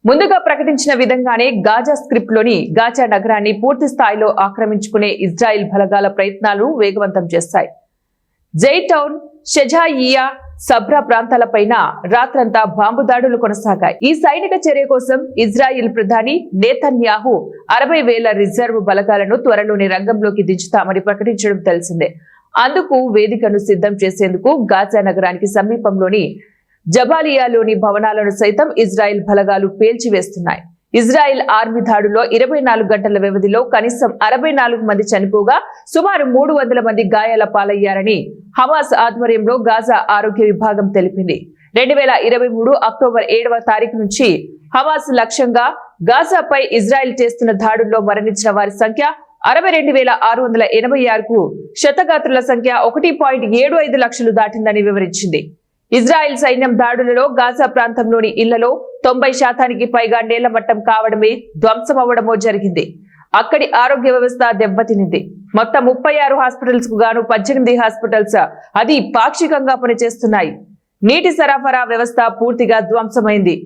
ముందుగా ప్రకటించిన విధంగానే గాజా స్క్రిప్ట్ లోని గాజా నగరాన్ని పూర్తి స్థాయిలో ఆక్రమించుకునే ఇజ్రాయిల్ బలగాల ప్రయత్నాలు వేగవంతం చేస్తాయి. జైటౌన్, షెజాయియా, సబ్రా ప్రాంతాలపైన రాత్రంతా బాంబు దాడులు కొనసాగాయి. ఈ సైనిక చర్య కోసం ఇజ్రాయిల్ ప్రధాని నేతన్యాహు 60,000 రిజర్వ్ బలగాలను త్వరలోనే రంగంలోకి దించుతామని ప్రకటించడం తెలిసిందే. అందుకు వేదికను సిద్ధం చేసేందుకు గాజా నగరానికి సమీపంలోని జబాలియాలోని భవనాలను సైతం ఇజ్రాయిల్ బలగాలు పేల్చివేస్తున్నాయి. ఇజ్రాయిల్ ఆర్మీ దాడుల్లో 24 గంటల వ్యవధిలో కనీసం 64 మంది చనిపోగా సుమారు 300 మంది గాయాల పాలయ్యారని హమాస్ ఆధ్వర్యంలో గాజా ఆరోగ్య విభాగం తెలిపింది. 2023 అక్టోబర్ 7వ తారీఖు నుంచి హమాస్ లక్ష్యంగా గాజాపై ఇజ్రాయిల్ చేస్తున్న దాడుల్లో మరణించిన వారి సంఖ్య 62,686కు, క్షతగాత్రుల సంఖ్య 1.75 లక్షలు దాటిందని వివరించింది. ఇజ్రాయిల్ సైన్యం దాడులలో గాజా ప్రాంతంలోని ఇళ్లలో 90% పైగా నేల మట్టం కావడమే, ధ్వంసమవడమో జరిగింది. అక్కడి ఆరోగ్య వ్యవస్థ దెబ్బతినింది. మొత్తం 36 హాస్పిటల్స్ కు గాను 18 హాస్పిటల్స్ అది పాక్షికంగా పనిచేస్తున్నాయి. నీటి సరఫరా వ్యవస్థ పూర్తిగా ధ్వంసమైంది.